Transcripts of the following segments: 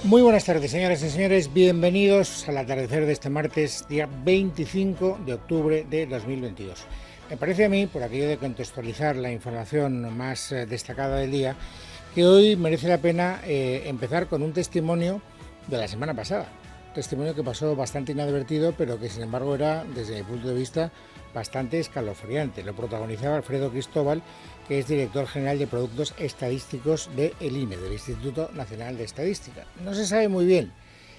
Muy buenas tardes, señoras y señores. Bienvenidos al atardecer de este martes, día 25 de octubre de 2022. Me parece a mí, por aquello de contextualizar la información más destacada del día, que hoy merece la pena empezar con un testimonio de la semana pasada. Un testimonio que pasó bastante inadvertido, pero que sin embargo era, desde mi punto de vista, bastante escalofriante. Lo protagonizaba Alfredo Cristóbal, que es director general de Productos Estadísticos del INE, del Instituto Nacional de Estadística. No se sabe muy bien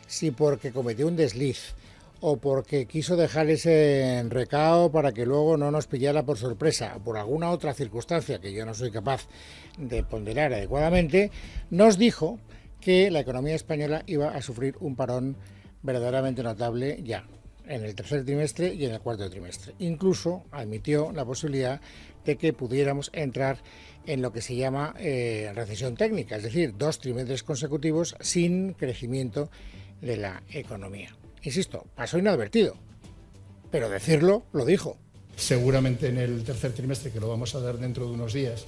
si porque cometió un desliz o porque quiso dejar ese recao para que luego no nos pillara por sorpresa, o por alguna otra circunstancia que yo no soy capaz de ponderar adecuadamente, nos dijo que la economía española iba a sufrir un parón verdaderamente notable ya en el tercer trimestre y en el cuarto trimestre. Incluso admitió la posibilidad de que pudiéramos entrar en lo que se llama recesión técnica, es decir, 2 trimestres consecutivos sin crecimiento de la economía. Insisto, pasó inadvertido, pero decirlo lo dijo. Seguramente en el tercer trimestre, que lo vamos a dar dentro de unos días,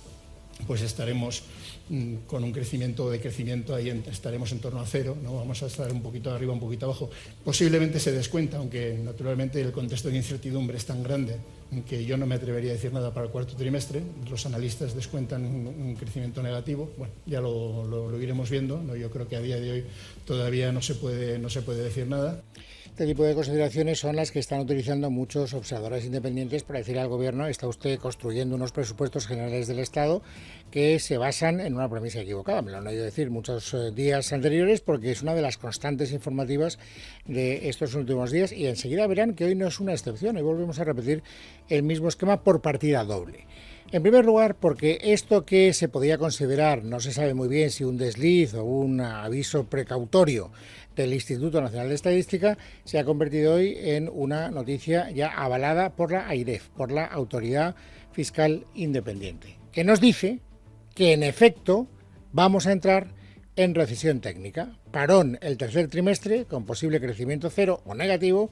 pues estaremos con un crecimiento ahí, estaremos en torno a cero, ¿no? Vamos a estar un poquito arriba, un poquito abajo. Posiblemente se descuenta, aunque naturalmente el contexto de incertidumbre es tan grande que yo no me atrevería a decir nada para el cuarto trimestre. Los analistas descuentan un crecimiento negativo. Bueno, ya lo iremos viendo, ¿no? Yo creo que a día de hoy todavía no se puede decir nada. Este tipo de consideraciones son las que están utilizando muchos observadores independientes para decir al gobierno: está usted construyendo unos presupuestos generales del Estado que se basan en una premisa equivocada. Me lo han oído decir muchos días anteriores, porque es una de las constantes informativas de estos últimos días, y enseguida verán que hoy no es una excepción. Hoy volvemos a repetir el mismo esquema por partida doble. En primer lugar, porque esto que se podía considerar, no se sabe muy bien si un desliz o un aviso precautorio del Instituto Nacional de Estadística, se ha convertido hoy en una noticia ya avalada por la AIREF, por la Autoridad Fiscal Independiente, que nos dice que en efecto vamos a entrar en recesión técnica, parón el tercer trimestre con posible crecimiento cero o negativo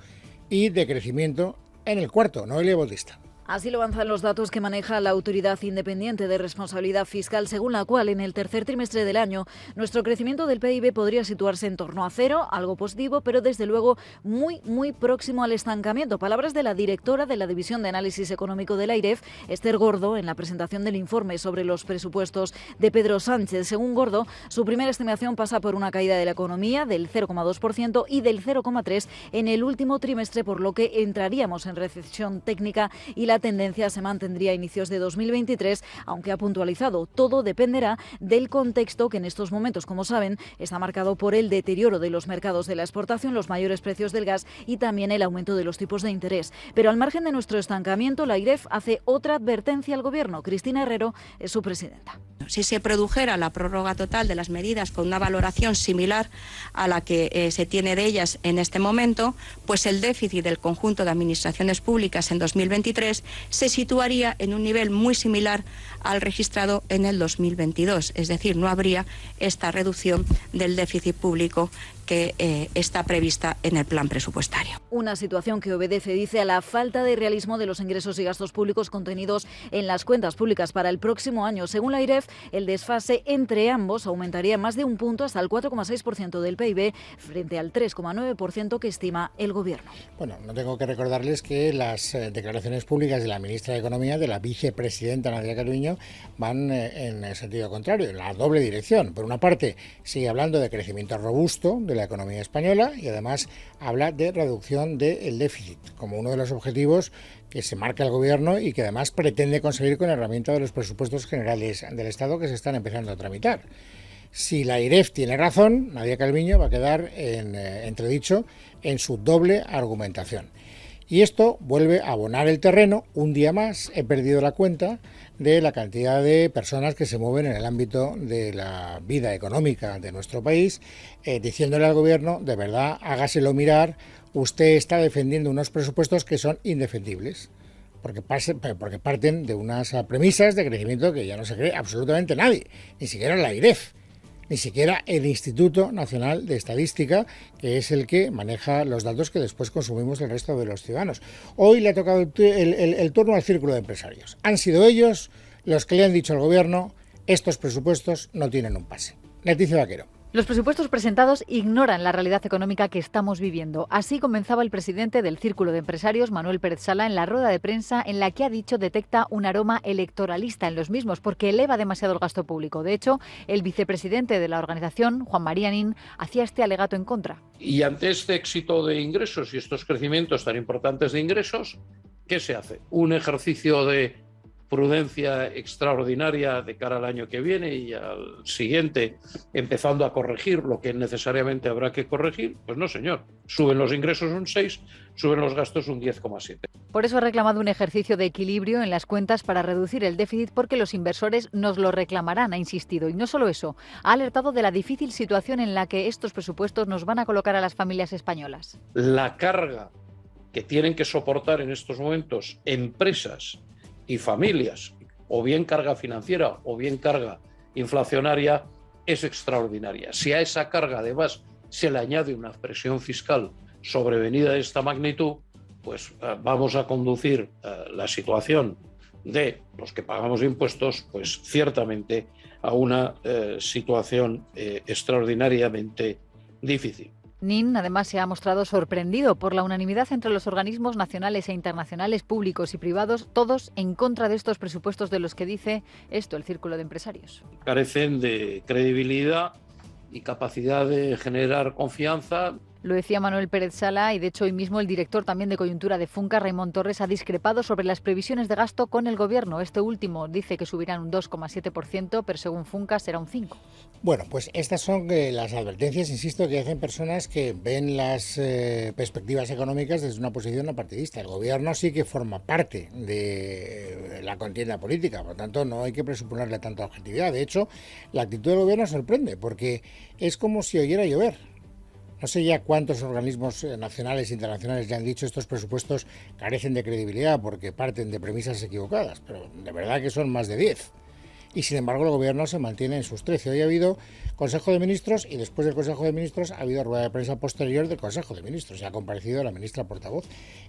y decrecimiento en el cuarto, no elevotista. Así lo avanzan los datos que maneja la Autoridad Independiente de Responsabilidad Fiscal, según la cual en el tercer trimestre del año nuestro crecimiento del PIB podría situarse en torno a cero, algo positivo, pero desde luego muy próximo al estancamiento. Palabras de la directora de la División de Análisis Económico de la AIREF, Esther Gordo, en la presentación del informe sobre los presupuestos de Pedro Sánchez. Según Gordo, su primera estimación pasa por una caída de la economía del 0,2% y del 0,3% en el último trimestre, por lo que entraríamos en recesión técnica y la tendencia se mantendría a inicios de 2023, aunque ha puntualizado: todo dependerá del contexto que en estos momentos, como saben, está marcado por el deterioro de los mercados de la exportación, los mayores precios del gas y también el aumento de los tipos de interés. Pero al margen de nuestro estancamiento, la AIREF hace otra advertencia al Gobierno. Cristina Herrero es su presidenta. Si se produjera la prórroga total de las medidas con una valoración similar a la que se tiene de ellas en este momento, pues el déficit del conjunto de administraciones públicas en 2023 se situaría en un nivel muy similar al registrado en el 2022. Es decir, no habría esta reducción del déficit público que está prevista en el plan presupuestario. Una situación que obedece, dice, a la falta de realismo de los ingresos y gastos públicos contenidos en las cuentas públicas para el próximo año. Según la AIREF, el desfase entre ambos aumentaría más de un punto hasta el 4,6% del PIB frente al 3,9% que estima el Gobierno. Bueno, no tengo que recordarles que las declaraciones públicas de la ministra de Economía, de la vicepresidenta Nadia Calviño, van en el sentido contrario, en la doble dirección. Por una parte, sigue hablando de crecimiento robusto de la economía española y además habla de reducción del déficit como uno de los objetivos que se marca el Gobierno y que además pretende conseguir con la herramienta de los presupuestos generales del Estado que se están empezando a tramitar. Si la AIREF tiene razón, Nadia Calviño va a quedar en entredicho en su doble argumentación. Y esto vuelve a abonar el terreno. Un día más he perdido la cuenta de la cantidad de personas que se mueven en el ámbito de la vida económica de nuestro país, diciéndole al Gobierno: de verdad, hágaselo mirar, usted está defendiendo unos presupuestos que son indefendibles, porque parten de unas premisas de crecimiento que ya no se cree absolutamente nadie, ni siquiera la AIREF. Ni siquiera el Instituto Nacional de Estadística, que es el que maneja los datos que después consumimos el resto de los ciudadanos. Hoy le ha tocado el turno al círculo de empresarios. Han sido ellos los que le han dicho al Gobierno: estos presupuestos no tienen un pase. Leticia Vaquero. Los presupuestos presentados ignoran la realidad económica que estamos viviendo. Así comenzaba el presidente del Círculo de Empresarios, Manuel Pérez Sala, en la rueda de prensa en la que ha dicho detecta un aroma electoralista en los mismos porque eleva demasiado el gasto público. De hecho, el vicepresidente de la organización, Juan María Nin, hacía este alegato en contra. Y ante este éxito de ingresos y estos crecimientos tan importantes de ingresos, ¿qué se hace? Un ejercicio de prudencia extraordinaria de cara al año que viene y al siguiente, empezando a corregir lo que necesariamente habrá que corregir. Pues no, señor. Suben los ingresos un 6, suben los gastos un 10,7. Por eso ha reclamado un ejercicio de equilibrio en las cuentas para reducir el déficit porque los inversores nos lo reclamarán, ha insistido. Y no solo eso, ha alertado de la difícil situación en la que estos presupuestos nos van a colocar a las familias españolas. La carga que tienen que soportar en estos momentos empresas y familias, o bien carga financiera o bien carga inflacionaria, es extraordinaria. Si a esa carga además se le añade una presión fiscal sobrevenida de esta magnitud, pues vamos a conducir la situación de los que pagamos impuestos, pues ciertamente a una situación extraordinariamente difícil. Nin, además, se ha mostrado sorprendido por la unanimidad entre los organismos nacionales e internacionales, públicos y privados, todos en contra de estos presupuestos de los que dice esto el Círculo de Empresarios. Carecen de credibilidad y capacidad de generar confianza. Lo decía Manuel Pérez Sala y, de hecho, hoy mismo el director también de coyuntura de Funca, Raimon Torres, ha discrepado sobre las previsiones de gasto con el Gobierno. Este último dice que subirán un 2,7%, pero según Funca será un 5%. Bueno, pues estas son las advertencias, insisto, que hacen personas que ven las perspectivas económicas desde una posición no partidista. El Gobierno sí que forma parte de la contienda política, por lo tanto no hay que presuponerle tanta objetividad. De hecho, la actitud del Gobierno sorprende, porque es como si oyera llover. No sé ya cuántos organismos nacionales e internacionales ya han dicho estos presupuestos carecen de credibilidad porque parten de premisas equivocadas, pero de verdad que son más de 10. Y sin embargo el Gobierno se mantiene en sus 13. Hoy ha habido Consejo de Ministros y después del Consejo de Ministros ha habido rueda de prensa posterior del Consejo de Ministros. Y ha comparecido la ministra portavoz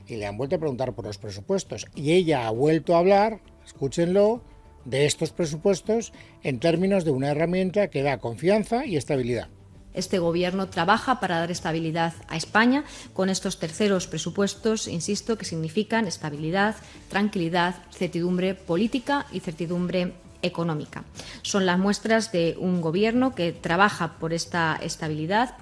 y le han vuelto a preguntar por los presupuestos. Y ella ha vuelto a hablar, escúchenlo, de estos presupuestos en términos de una herramienta que da confianza y estabilidad. Este Gobierno trabaja para dar estabilidad a España con estos terceros presupuestos, insisto, que significan estabilidad, tranquilidad, certidumbre política y certidumbre económica. Son las muestras de un Gobierno que trabaja por esta estabilidad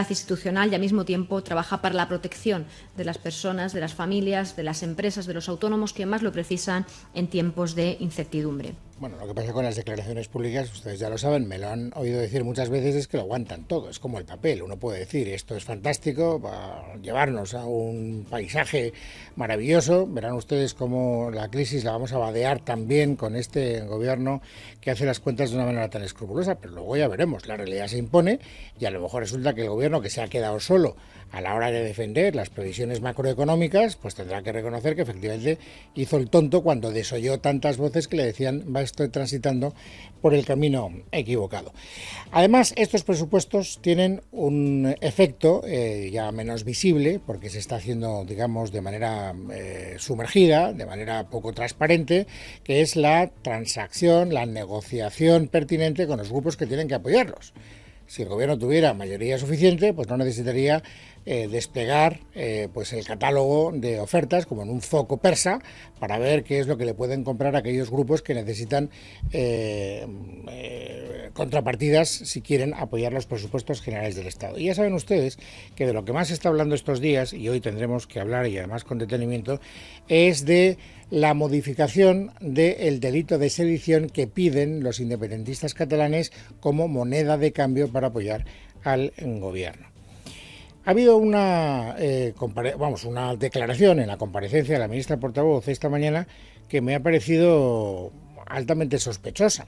institucional y al mismo tiempo trabaja para la protección de las personas, de las familias, de las empresas, de los autónomos que más lo precisan en tiempos de incertidumbre. Bueno, lo que pasa con las declaraciones públicas, ustedes ya lo saben, me lo han oído decir muchas veces, es que lo aguantan todo, es como el papel. Uno puede decir, esto es fantástico, va a llevarnos a un paisaje maravilloso. Verán ustedes cómo la crisis la vamos a vadear también con este Gobierno que hace las cuentas de una manera tan escrupulosa, pero luego ya veremos, la realidad se impone y a lo mejor resulta que el Gobierno, que se ha quedado solo a la hora de defender las previsiones macroeconómicas, pues tendrá que reconocer que efectivamente hizo el tonto cuando desoyó tantas voces que le decían estoy transitando por el camino equivocado. Además, estos presupuestos tienen un efecto ya menos visible, porque se está haciendo, digamos, de manera sumergida, de manera poco transparente, que es la transacción, la negociación pertinente con los grupos que tienen que apoyarlos. Si el Gobierno tuviera mayoría suficiente, pues no necesitaría desplegar pues el catálogo de ofertas como en un foco persa para ver qué es lo que le pueden comprar a aquellos grupos que necesitan contrapartidas si quieren apoyar los presupuestos generales del Estado. Y ya saben ustedes que de lo que más se está hablando estos días, y hoy tendremos que hablar y además con detenimiento, es de la modificación del delito de sedición que piden los independentistas catalanes como moneda de cambio para apoyar al Gobierno. Ha habido una declaración en la comparecencia de la ministra portavoz esta mañana que me ha parecido altamente sospechosa,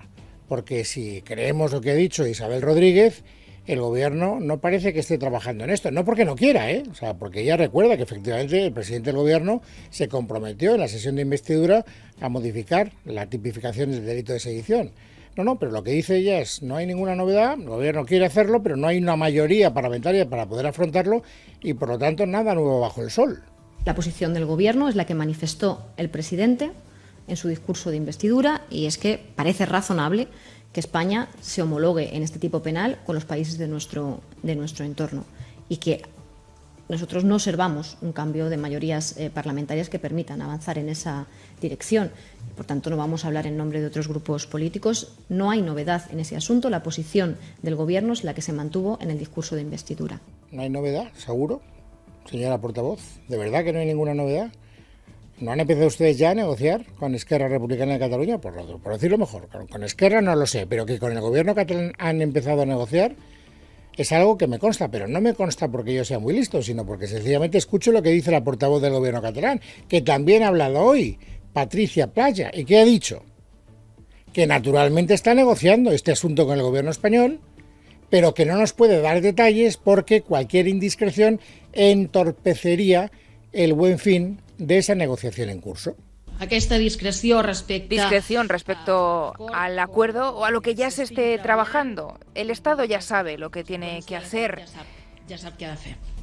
porque si creemos lo que ha dicho Isabel Rodríguez, el Gobierno no parece que esté trabajando en esto, no porque no quiera, o sea, porque ella recuerda que efectivamente el presidente del Gobierno se comprometió en la sesión de investidura a modificar la tipificación del delito de sedición. No, pero lo que dice ella es, no hay ninguna novedad, el Gobierno quiere hacerlo, pero no hay una mayoría parlamentaria para poder afrontarlo y por lo tanto nada nuevo bajo el sol. La posición del Gobierno es la que manifestó el presidente en su discurso de investidura y es que parece razonable que España se homologue en este tipo penal con los países de nuestro entorno y que nosotros no observamos un cambio de mayorías parlamentarias que permitan avanzar en esa dirección. Por tanto, no vamos a hablar en nombre de otros grupos políticos. No hay novedad en ese asunto. La posición del Gobierno es la que se mantuvo en el discurso de investidura. ¿No hay novedad, seguro, señora portavoz? ¿De verdad que no hay ninguna novedad? ¿No han empezado ustedes ya a negociar con Esquerra Republicana de Cataluña? Por decirlo mejor, con Esquerra no lo sé, pero que con el Gobierno catalán han empezado a negociar es algo que me consta, pero no me consta porque yo sea muy listo, sino porque sencillamente escucho lo que dice la portavoz del Gobierno catalán, que también ha hablado hoy, Patricia Playa, y que ha dicho que naturalmente está negociando este asunto con el Gobierno español, pero que no nos puede dar detalles porque cualquier indiscreción entorpecería el buen fin de esa negociación en curso. Aquesta discreción respecto al acuerdo o a lo que ya se esté trabajando. El Estado ya sabe lo que tiene que hacer.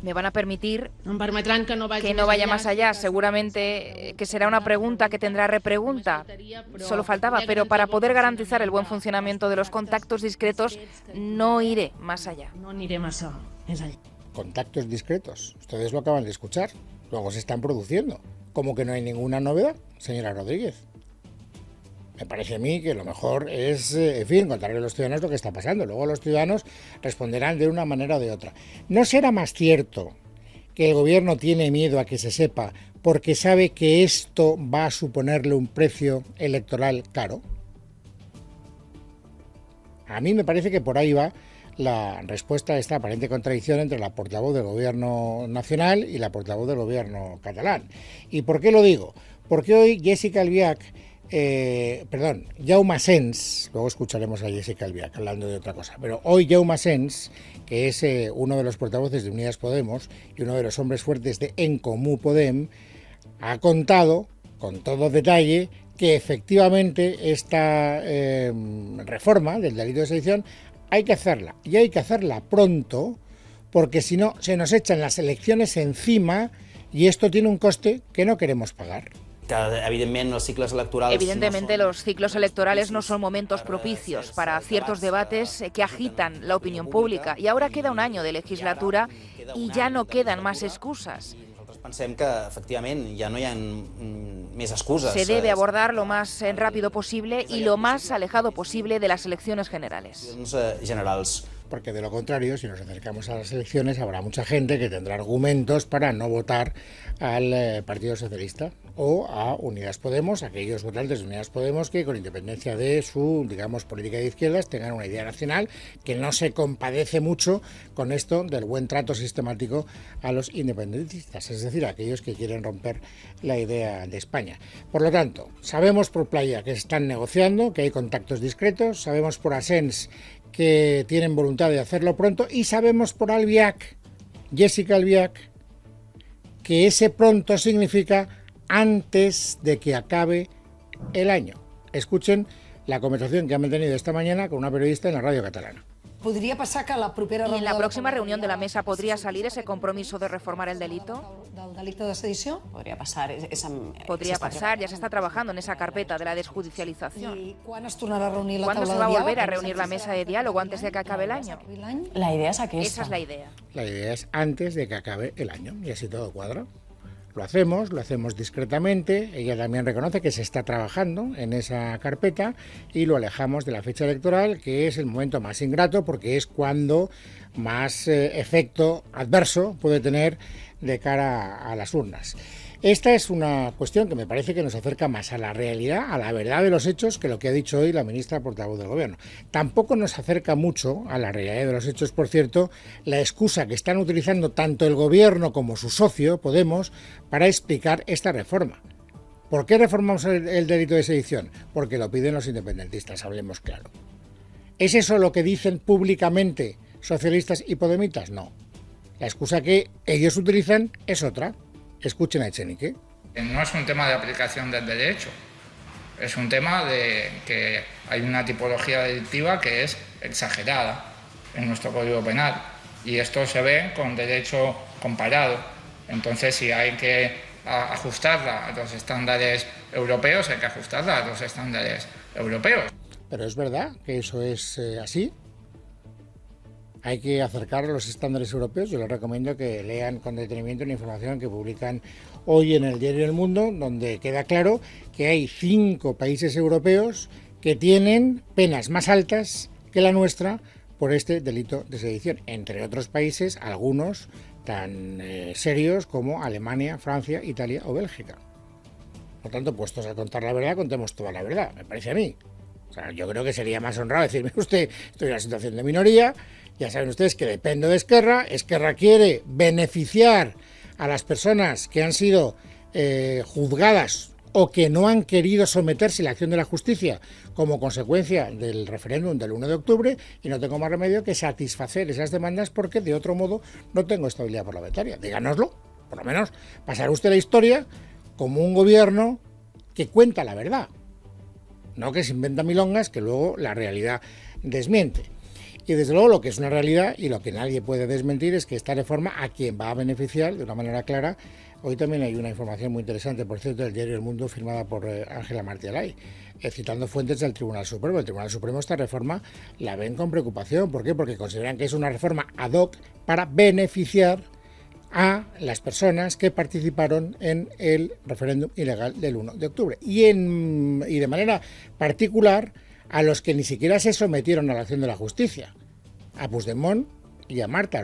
Me van a permitir que no vaya más allá. Seguramente que será una pregunta que tendrá repregunta. Solo faltaba, pero para poder garantizar el buen funcionamiento de los contactos discretos no iré más allá. Contactos discretos. Ustedes lo acaban de escuchar. Luego se están produciendo. ¿Cómo que no hay ninguna novedad, señora Rodríguez? Me parece a mí que lo mejor es, en fin, contarle a los ciudadanos lo que está pasando. Luego los ciudadanos responderán de una manera o de otra. ¿No será más cierto que el Gobierno tiene miedo a que se sepa porque sabe que esto va a suponerle un precio electoral caro? A mí me parece que por ahí va la respuesta a esta aparente contradicción entre la portavoz del Gobierno nacional y la portavoz del Gobierno catalán. ¿Y por qué lo digo? Porque hoy Jaume Asens, luego escucharemos a Jessica Albiach hablando de otra cosa, pero hoy Jaume Asens, que es uno de los portavoces de Unidas Podemos y uno de los hombres fuertes de En Comú Podem, ha contado con todo detalle que efectivamente esta reforma del delito de sedición hay que hacerla, y hay que hacerla pronto, porque si no se nos echan las elecciones encima y esto tiene un coste que no queremos pagar. Evidentemente los ciclos electorales no son momentos propicios para ciertos debates que agitan la opinión pública. Y ahora queda un año de legislatura y ya no quedan más excusas. Pensem que, efectivament, ja no hi ha més excuses. Se debe abordar lo más rápido posible y lo más alejado posible de las elecciones generales. Generals. Porque de lo contrario, si nos acercamos a las elecciones, habrá mucha gente que tendrá argumentos para no votar al Partido Socialista o a Unidas Podemos, aquellos votantes de Unidas Podemos que, con independencia de su, digamos, política de izquierdas, tengan una idea nacional que no se compadece mucho con esto del buen trato sistemático a los independentistas, es decir, a aquellos que quieren romper la idea de España. Por lo tanto, sabemos por Playa que están negociando, que hay contactos discretos, sabemos por Asens que tienen voluntad de hacerlo pronto y sabemos por Albiach, Jessica Albiach, que ese pronto significa antes de que acabe el año. Escuchen la conversación que han mantenido esta mañana con una periodista en la radio catalana. ¿Podría pasar que la propera ¿Y en la próxima reunión de la mesa podría salir ese compromiso de reformar el delito? ¿Del delito de sedición? Podría pasar, ya se está trabajando en esa carpeta de la desjudicialización. ¿Y cuándo se tornarà a reunir la ¿Cuándo taula se va a de volver a diàleg? reunir la mesa de diálogo antes de que acabe el año? La idea es aquesta. Esa es la idea. La idea es antes de que acabe el año y así todo cuadra. Lo hacemos discretamente, ella también reconoce que se está trabajando en esa carpeta y lo alejamos de la fecha electoral, que es el momento más ingrato porque es cuando más efecto adverso puede tener de cara a las urnas. Esta es una cuestión que me parece que nos acerca más a la realidad, a la verdad de los hechos, que lo que ha dicho hoy la ministra portavoz del Gobierno. Tampoco nos acerca mucho a la realidad de los hechos, por cierto, la excusa que están utilizando tanto el Gobierno como su socio, Podemos, para explicar esta reforma. ¿Por qué reformamos el delito de sedición? Porque lo piden los independentistas, hablemos claro. ¿Es eso lo que dicen públicamente socialistas y podemitas? No. La excusa que ellos utilizan es otra. Escuchen a Echenique. No es un tema de aplicación del derecho, es un tema de que hay una tipología delictiva que es exagerada en nuestro Código Penal y esto se ve con derecho comparado. Entonces, si hay que ajustarla a los estándares europeos, hay que ajustarla a los estándares europeos. pero es verdad que eso es así. Hay que acercar a los estándares europeos. Yo les recomiendo que lean con detenimiento la información que publican hoy en el diario El Mundo, donde queda claro que hay 5 países europeos que tienen penas más altas que la nuestra por este delito de sedición. Entre otros países, algunos tan serios como Alemania, Francia, Italia o Bélgica. Por tanto, puestos a contar la verdad, contemos toda la verdad, me parece a mí. O sea, yo creo que sería más honrado decirme usted, estoy en una situación de minoría. Ya saben ustedes que dependo de Esquerra. Esquerra quiere beneficiar a las personas que han sido juzgadas o que no han querido someterse a la acción de la justicia como consecuencia del referéndum del 1 de octubre y no tengo más remedio que satisfacer esas demandas porque de otro modo no tengo estabilidad parlamentaria. Díganoslo, por lo menos pasar usted la historia como un gobierno que cuenta la verdad, no que se inventa milongas que luego la realidad desmiente. Y desde luego lo que es una realidad y lo que nadie puede desmentir es que esta reforma a quien va a beneficiar de una manera clara. Hoy también hay una información muy interesante, por cierto, del diario El Mundo, firmada por Ángela Martí Alay, citando fuentes del Tribunal Supremo. El Tribunal Supremo esta reforma la ven con preocupación. ¿Por qué? Porque consideran que es una reforma ad hoc para beneficiar a las personas que participaron en el referéndum ilegal del 1 de octubre. Y de manera particular a los que ni siquiera se sometieron a la acción de la justicia, a Puigdemont y a Marta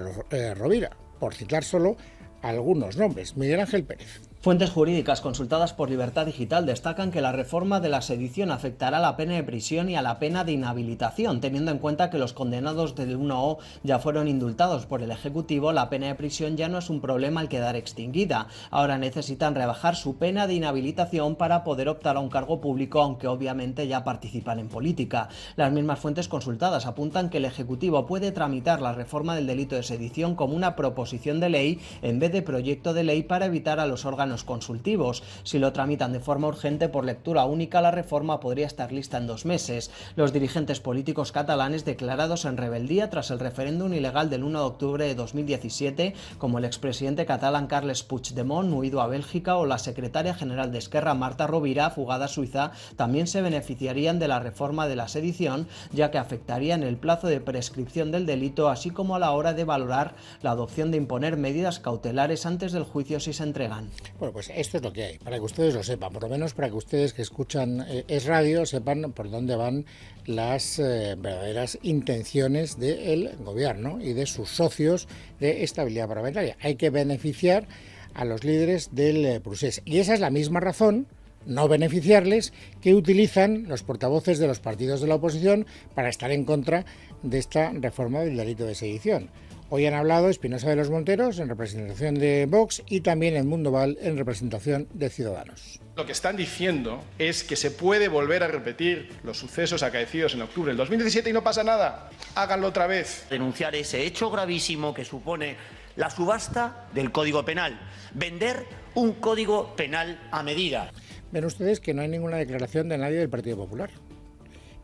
Rovira, por citar solo algunos nombres. Miguel Ángel Pérez. Fuentes jurídicas consultadas por Libertad Digital destacan que la reforma de la sedición afectará a la pena de prisión y a la pena de inhabilitación. Teniendo en cuenta que los condenados del 1O ya fueron indultados por el Ejecutivo, la pena de prisión ya no es un problema al quedar extinguida. Ahora necesitan rebajar su pena de inhabilitación para poder optar a un cargo público, aunque obviamente ya participan en política. Las mismas fuentes consultadas apuntan que el Ejecutivo puede tramitar la reforma del delito de sedición como una proposición de ley en vez de proyecto de ley para evitar a los órganos consultivos. Si lo tramitan de forma urgente por lectura única, la reforma podría estar lista en 2 meses. Los dirigentes políticos catalanes declarados en rebeldía tras el referéndum ilegal del 1 de octubre de 2017, como el expresidente catalán Carles Puigdemont, huido a Bélgica, o la secretaria general de Esquerra Marta Rovira, fugada a Suiza, también se beneficiarían de la reforma de la sedición, ya que afectarían el plazo de prescripción del delito, así como a la hora de valorar la adopción de imponer medidas cautelares antes del juicio si se entregan. Bueno, pues esto es lo que hay, para que ustedes lo sepan, por lo menos para que ustedes que escuchan Es Radio sepan por dónde van las verdaderas intenciones del gobierno y de sus socios de estabilidad parlamentaria. Hay que beneficiar a los líderes del procés y esa es la misma razón, no beneficiarles, que utilizan los portavoces de los partidos de la oposición para estar en contra de esta reforma del delito de sedición. Hoy han hablado Espinosa de los Monteros en representación de Vox y también Edmundo Val en representación de Ciudadanos. Lo que están diciendo es que se puede volver a repetir los sucesos acaecidos en octubre del 2017 y no pasa nada. Háganlo otra vez. Denunciar ese hecho gravísimo que supone la subasta del Código Penal. Vender un Código Penal a medida. Ven ustedes que no hay ninguna declaración de nadie del Partido Popular.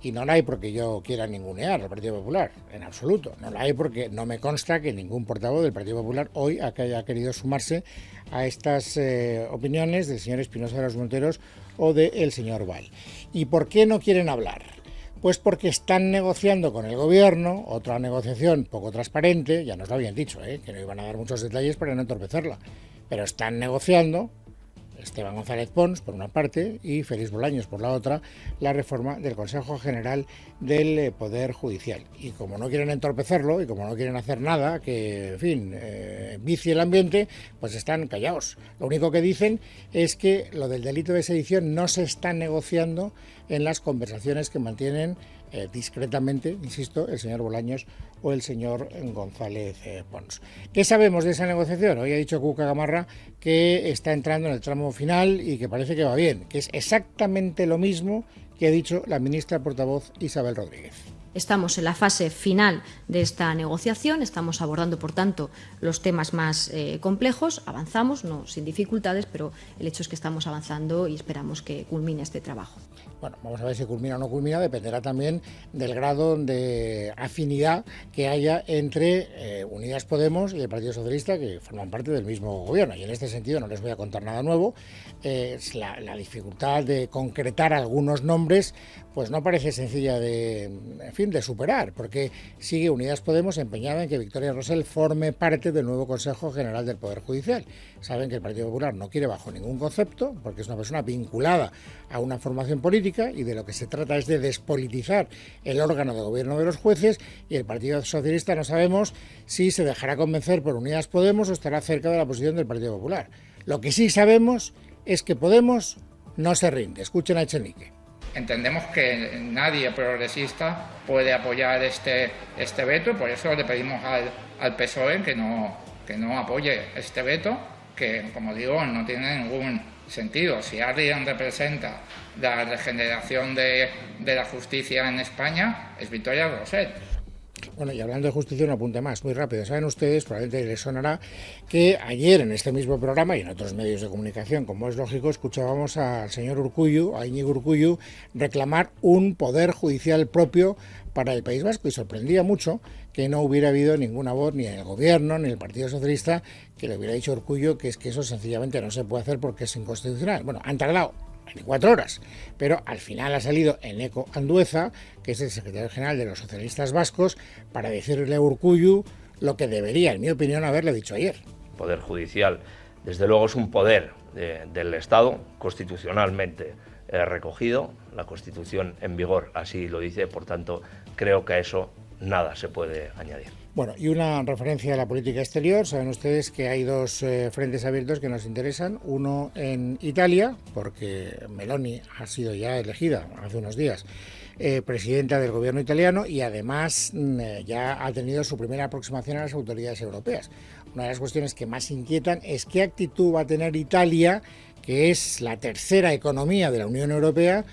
Y no la hay porque yo quiera ningunear al Partido Popular, en absoluto. No la hay porque no me consta que ningún portavoz del Partido Popular hoy haya querido sumarse a estas opiniones del señor Espinosa de los Monteros o del señor Val. ¿Y por qué no quieren hablar? Pues porque están negociando con el gobierno, otra negociación poco transparente, ya nos lo habían dicho, que no iban a dar muchos detalles para no entorpecerla, pero están negociando Esteban González Pons, por una parte, y Félix Bolaños, por la otra, la reforma del Consejo General del Poder Judicial. Y como no quieren entorpecerlo y como no quieren hacer nada que, en fin, vicie el ambiente, pues están callados. Lo único que dicen es que lo del delito de sedición no se está negociando en las conversaciones que mantienen discretamente, insisto, el señor Bolaños o el señor González Pons. ¿Qué sabemos de esa negociación? Hoy ha dicho Cuca Gamarra que está entrando en el tramo final y que parece que va bien, que es exactamente lo mismo que ha dicho la ministra portavoz Isabel Rodríguez. Estamos en la fase final de esta negociación, estamos abordando, por tanto, los temas más complejos, avanzamos, no sin dificultades, pero el hecho es que estamos avanzando y esperamos que culmine este trabajo. Bueno, vamos a ver si culmina o no culmina, dependerá también del grado de afinidad que haya entre Unidas Podemos y el Partido Socialista, que forman parte del mismo gobierno. Y en este sentido no les voy a contar nada nuevo. La dificultad de concretar algunos nombres pues no parece sencilla de superar, porque sigue Unidas Podemos empeñada en que Victoria Rosell forme parte del nuevo Consejo General del Poder Judicial. Saben que el Partido Popular no quiere bajo ningún concepto, porque es una persona vinculada a una formación política y de lo que se trata es de despolitizar el órgano de gobierno de los jueces, y el Partido Socialista no sabemos si se dejará convencer por Unidas Podemos o estará cerca de la posición del Partido Popular. Lo que sí sabemos es que Podemos no se rinde. Escuchen a Echenique. Entendemos que nadie progresista puede apoyar este veto, y por eso le pedimos al PSOE que no apoye este veto, que, como digo, no tiene ningún sentido. Si alguien representa la regeneración de la justicia en España, es Victoria Rosell. Bueno, y hablando de justicia, un apunte más, muy rápido. Saben ustedes, probablemente les sonará, que ayer en este mismo programa y en otros medios de comunicación, como es lógico, escuchábamos al señor Urkullu, a Iñigo Urkullu, reclamar un poder judicial propio para el País Vasco, y sorprendía mucho que no hubiera habido ninguna voz, ni en el Gobierno, ni en el Partido Socialista, que le hubiera dicho a Urkullu que es que eso sencillamente no se puede hacer porque es inconstitucional. Bueno, han tardado 24 horas, pero al final ha salido Eneko Andueza, que es el secretario general de los socialistas vascos, para decirle a Urkullu lo que debería, en mi opinión, haberle dicho ayer. El Poder Judicial, desde luego, es un poder del Estado, constitucionalmente recogido, la Constitución en vigor así lo dice, por tanto, creo que a eso nada se puede añadir. Bueno, y una referencia a la política exterior. Saben ustedes que hay dos frentes abiertos que nos interesan. Uno en Italia, porque Meloni ha sido ya elegida hace unos días presidenta del gobierno italiano, y además ya ha tenido su primera aproximación a las autoridades europeas. Una de las cuestiones que más inquietan es qué actitud va a tener Italia, que es la tercera economía de la Unión Europea,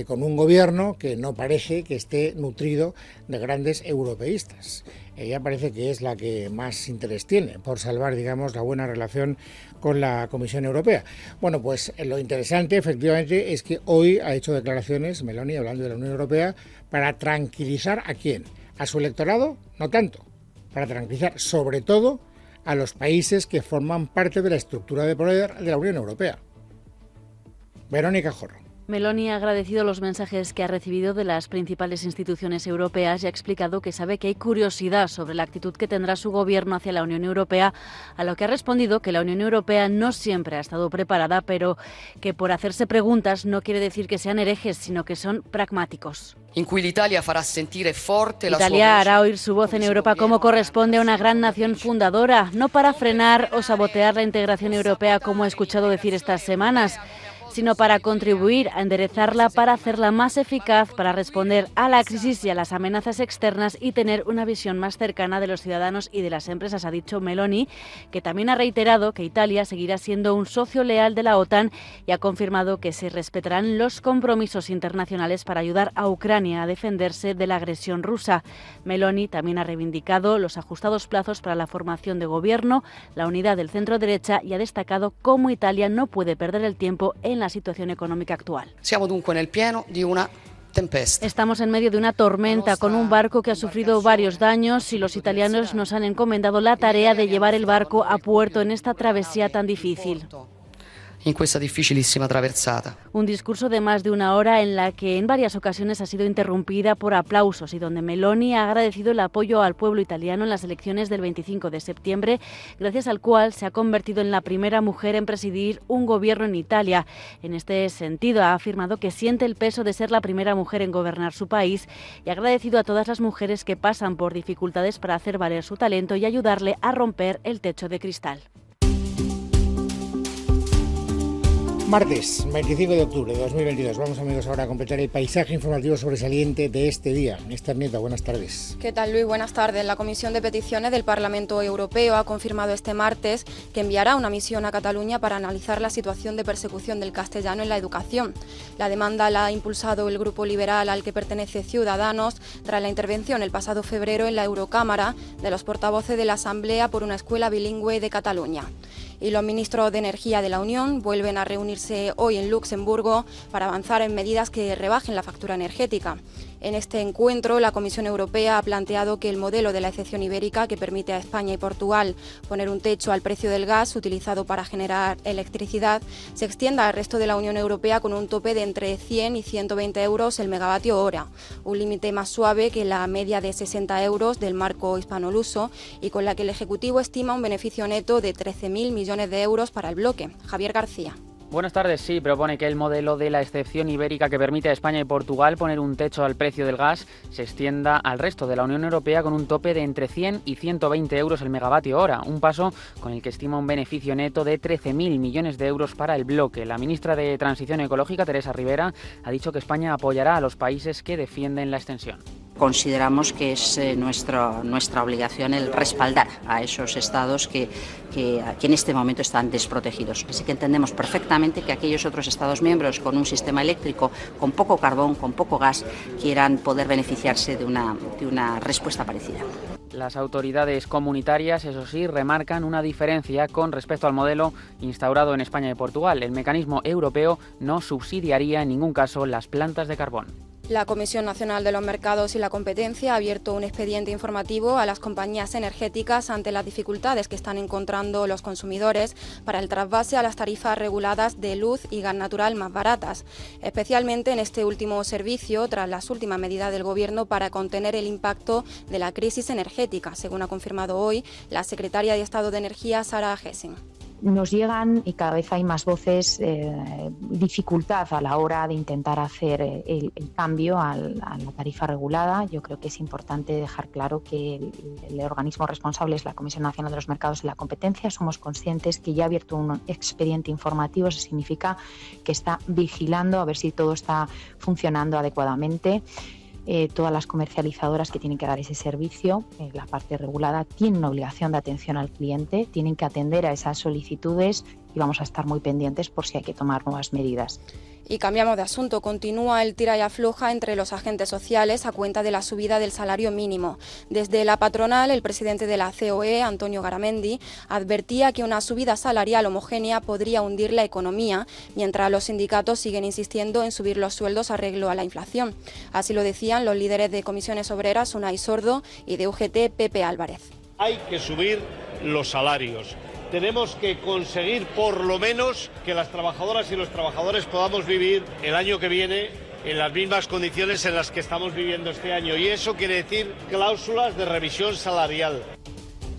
con un gobierno que no parece que esté nutrido de grandes europeístas. Ella parece que es la que más interés tiene por salvar, digamos, la buena relación con la Comisión Europea. Bueno, pues lo interesante, efectivamente, es que hoy ha hecho declaraciones, Meloni, hablando de la Unión Europea, para tranquilizar ¿a quién? ¿A su electorado? No tanto. Para tranquilizar, sobre todo, a los países que forman parte de la estructura de poder de la Unión Europea. Verónica Jorro. Meloni ha agradecido los mensajes que ha recibido de las principales instituciones europeas y ha explicado que sabe que hay curiosidad sobre la actitud que tendrá su gobierno hacia la Unión Europea, a lo que ha respondido que la Unión Europea no siempre ha estado preparada, pero que por hacerse preguntas no quiere decir que sean herejes, sino que son pragmáticos. Italia hará oír su voz en Europa como corresponde a una gran nación fundadora, no para frenar o sabotear la integración europea, como he escuchado decir estas semanas, sino para contribuir a enderezarla, para hacerla más eficaz, para responder a la crisis y a las amenazas externas y tener una visión más cercana de los ciudadanos y de las empresas, ha dicho Meloni, que también ha reiterado que Italia seguirá siendo un socio leal de la OTAN y ha confirmado que se respetarán los compromisos internacionales para ayudar a Ucrania a defenderse de la agresión rusa. Meloni también ha reivindicado los ajustados plazos para la formación de gobierno, la unidad del centro-derecha, y ha destacado cómo Italia no puede perder el tiempo en la situación económica actual. Estamos en medio de una tormenta con un barco que ha sufrido varios daños y los italianos nos han encomendado la tarea de llevar el barco a puerto en esta travesía tan difícil. En questa difficilissima traversata. Un discurso de más de una hora en la que en varias ocasiones ha sido interrumpida por aplausos y donde Meloni ha agradecido el apoyo al pueblo italiano en las elecciones del 25 de septiembre, gracias al cual se ha convertido en la primera mujer en presidir un gobierno en Italia. En este sentido, ha afirmado que siente el peso de ser la primera mujer en gobernar su país y ha agradecido a todas las mujeres que pasan por dificultades para hacer valer su talento y ayudarle a romper el techo de cristal. Martes 25 de octubre de 2022. Vamos, amigos, ahora a completar el paisaje informativo sobresaliente de este día. Néstor Nieto, buenas tardes. ¿Qué tal, Luis? Buenas tardes. La Comisión de Peticiones del Parlamento Europeo ha confirmado este martes que enviará una misión a Cataluña para analizar la situación de persecución del castellano en la educación. La demanda la ha impulsado el grupo liberal al que pertenece Ciudadanos tras la intervención el pasado febrero en la Eurocámara de los portavoces de la Asamblea por una escuela bilingüe de Cataluña. Y los ministros de Energía de la Unión vuelven a reunirse hoy en Luxemburgo para avanzar en medidas que rebajen la factura energética. En este encuentro, la Comisión Europea ha planteado que el modelo de la excepción ibérica, que permite a España y Portugal poner un techo al precio del gas utilizado para generar electricidad, se extienda al resto de la Unión Europea con un tope de entre 100 y 120 euros el megavatio hora, un límite más suave que la media de 60 euros del marco hispanoluso y con la que el Ejecutivo estima un beneficio neto de 13.000 millones de euros para el bloque. Javier García. Buenas tardes. Sí, propone que el modelo de la excepción ibérica que permite a España y Portugal poner un techo al precio del gas se extienda al resto de la Unión Europea con un tope de entre 100 y 120 euros el megavatio hora, un paso con el que estima un beneficio neto de 13.000 millones de euros para el bloque. La ministra de Transición Ecológica, Teresa Rivera, ha dicho que España apoyará a los países que defienden la extensión. Consideramos que es nuestra obligación el respaldar a esos estados que en este momento están desprotegidos. Así que entendemos perfectamente que aquellos otros estados miembros con un sistema eléctrico con poco carbón, con poco gas, quieran poder beneficiarse de una respuesta parecida. Las autoridades comunitarias, eso sí, remarcan una diferencia con respecto al modelo instaurado en España y Portugal. El mecanismo europeo no subsidiaría en ningún caso las plantas de carbón. La Comisión Nacional de los Mercados y la Competencia ha abierto un expediente informativo a las compañías energéticas ante las dificultades que están encontrando los consumidores para el trasvase a las tarifas reguladas de luz y gas natural más baratas, especialmente en este último servicio tras las últimas medidas del Gobierno para contener el impacto de la crisis energética, según ha confirmado hoy la secretaria de Estado de Energía, Sara Hessing. Nos llegan y cada vez hay más voces, dificultad a la hora de intentar hacer el cambio a la tarifa regulada. Yo creo que es importante dejar claro que el organismo responsable es la Comisión Nacional de los Mercados y la Competencia. Somos conscientes que ya ha abierto un expediente informativo, eso significa que está vigilando a ver si todo está funcionando adecuadamente. Todas las comercializadoras que tienen que dar ese servicio, la parte regulada, tienen una obligación de atención al cliente, tienen que atender a esas solicitudes y vamos a estar muy pendientes por si hay que tomar nuevas medidas. Y cambiamos de asunto. Continúa el tira y afloja entre los agentes sociales a cuenta de la subida del salario mínimo. Desde la patronal, el presidente de la COE, Antonio Garamendi, advertía que una subida salarial homogénea podría hundir la economía, mientras los sindicatos siguen insistiendo en subir los sueldos arreglo a la inflación. Así lo decían los líderes de Comisiones Obreras, Unai Sordo, y de UGT, Pepe Álvarez. Hay que subir los salarios. Tenemos que conseguir por lo menos que las trabajadoras y los trabajadores podamos vivir el año que viene en las mismas condiciones en las que estamos viviendo este año. Y eso quiere decir cláusulas de revisión salarial.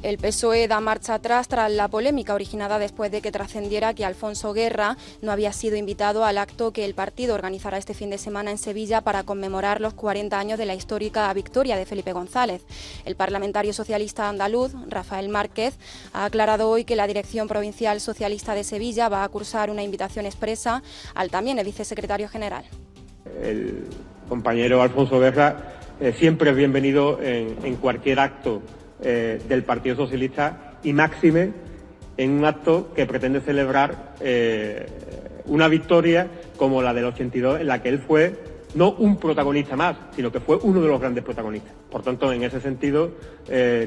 El PSOE da marcha atrás tras la polémica originada después de que trascendiera que Alfonso Guerra no había sido invitado al acto que el partido organizará este fin de semana en Sevilla para conmemorar los 40 años de la histórica victoria de Felipe González. El parlamentario socialista andaluz, Rafael Márquez, ha aclarado hoy que la Dirección Provincial Socialista de Sevilla va a cursar una invitación expresa al también el vicesecretario general. El compañero Alfonso Guerra siempre es bienvenido en cualquier acto del Partido Socialista y máxime en un acto que pretende celebrar una victoria como la del 82 en la que él fue no un protagonista más, sino que fue uno de los grandes protagonistas. Por tanto, en ese sentido,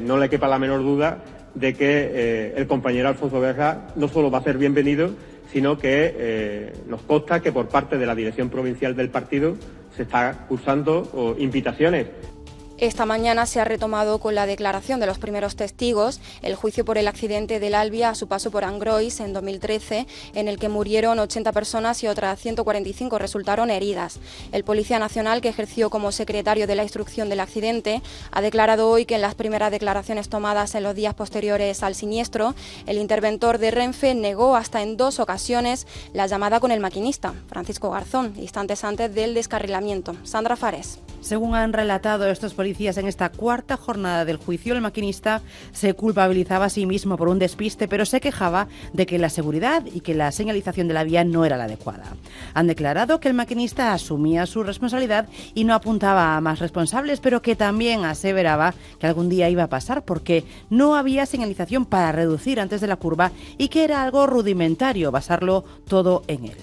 no le quepa la menor duda de que el compañero Alfonso Guerra no solo va a ser bienvenido, sino que nos consta que por parte de la dirección provincial del partido se está cursando invitaciones. Esta mañana se ha retomado con la declaración de los primeros testigos el juicio por el accidente del Albia a su paso por Angrois en 2013, en el que murieron 80 personas y otras 145 resultaron heridas. El Policía Nacional, que ejerció como secretario de la instrucción del accidente, ha declarado hoy que en las primeras declaraciones tomadas en los días posteriores al siniestro, el interventor de Renfe negó hasta en 2 ocasiones la llamada con el maquinista, Francisco Garzón, instantes antes del descarrilamiento. Sandra Fares. Según han relatado estos policías en esta cuarta jornada del juicio, el maquinista se culpabilizaba a sí mismo por un despiste, pero se quejaba de que la seguridad y que la señalización de la vía no era la adecuada. Han declarado que el maquinista asumía su responsabilidad y no apuntaba a más responsables, pero que también aseveraba que algún día iba a pasar porque no había señalización para reducir antes de la curva y que era algo rudimentario basarlo todo en él.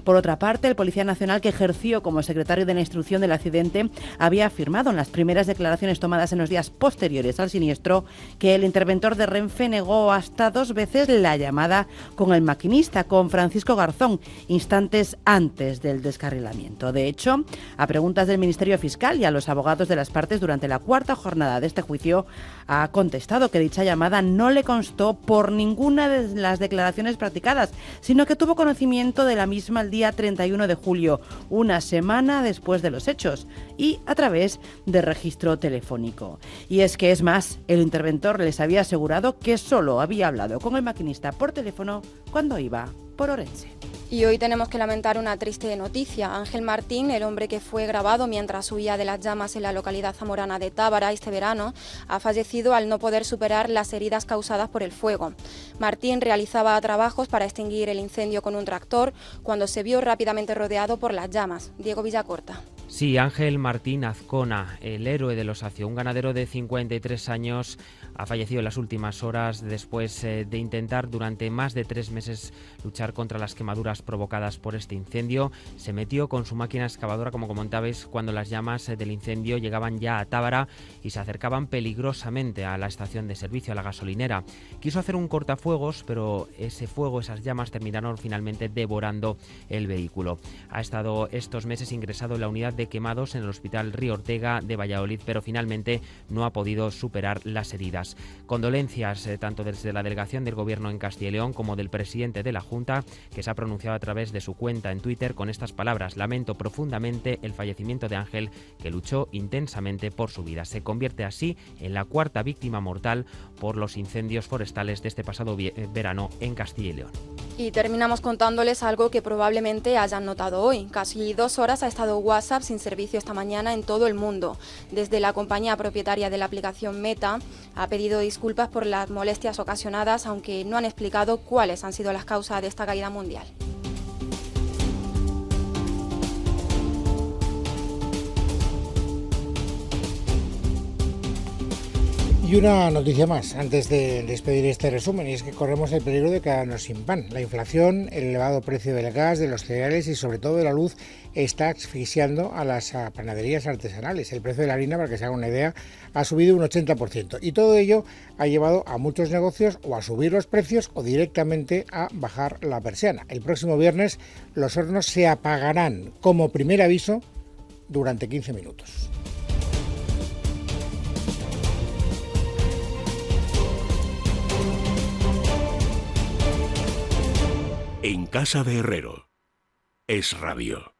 Por otra parte, el Policía Nacional, que ejerció como secretario de la instrucción del accidente, había afirmado en las primeras declaraciones tomadas en los días posteriores al siniestro que el interventor de Renfe negó hasta 2 veces la llamada con el maquinista, con Francisco Garzón, instantes antes del descarrilamiento. De hecho, a preguntas del Ministerio Fiscal y a los abogados de las partes durante la 4ª jornada de este juicio, ha contestado que dicha llamada no le constó por ninguna de las declaraciones practicadas, sino que tuvo conocimiento de la misma el día 31 de julio, una semana después de los hechos, y a través de registro telefónico. Y es que, es más, el interventor les había asegurado que solo había hablado con el maquinista por teléfono cuando iba por Orense. Y hoy tenemos que lamentar una triste noticia. Ángel Martín, el hombre que fue grabado mientras huía de las llamas en la localidad zamorana de Tábara este verano, ha fallecido al no poder superar las heridas causadas por el fuego. Martín realizaba trabajos para extinguir el incendio con un tractor cuando se vio rápidamente rodeado por las llamas. Diego Villacorta. Sí, Ángel Martín Azcona, el héroe del Osacio, un ganadero de 53 años, ha fallecido en las últimas horas después de intentar durante más de 3 meses luchar contra las quemaduras provocadas por este incendio. Se metió con su máquina excavadora, como comentabais, cuando las llamas del incendio llegaban ya a Tábara y se acercaban peligrosamente a la estación de servicio, a la gasolinera. Quiso hacer un cortafuegos, pero ese fuego, esas llamas, terminaron finalmente devorando el vehículo. Ha estado estos meses ingresado en la unidad de quemados en el Hospital Río Ortega de Valladolid, pero finalmente no ha podido superar las heridas. Condolencias tanto desde la delegación del Gobierno en Castilla y León como del presidente de la Junta, que se ha pronunciado a través de su cuenta en Twitter con estas palabras: lamento profundamente el fallecimiento de Ángel, que luchó intensamente por su vida. Se convierte así en la 4ª víctima mortal por los incendios forestales de este pasado verano en Castilla y León. Y terminamos contándoles algo que probablemente hayan notado hoy. Casi 2 horas ha estado WhatsApp sin servicio esta mañana en todo el mundo. Desde la compañía propietaria de la aplicación Meta ha pedido disculpas por las molestias ocasionadas, aunque no han explicado cuáles han sido las causas de esta caída mundial. Y una noticia más, antes de despedir este resumen, y es que corremos el peligro de quedarnos sin pan. La inflación, el elevado precio del gas, de los cereales y sobre todo de la luz está asfixiando a las panaderías artesanales. El precio de la harina, para que se haga una idea, ha subido un 80%. Y todo ello ha llevado a muchos negocios o a subir los precios o directamente a bajar la persiana. El próximo viernes los hornos se apagarán como primer aviso durante 15 minutos. En casa de Herrero, Es Radio.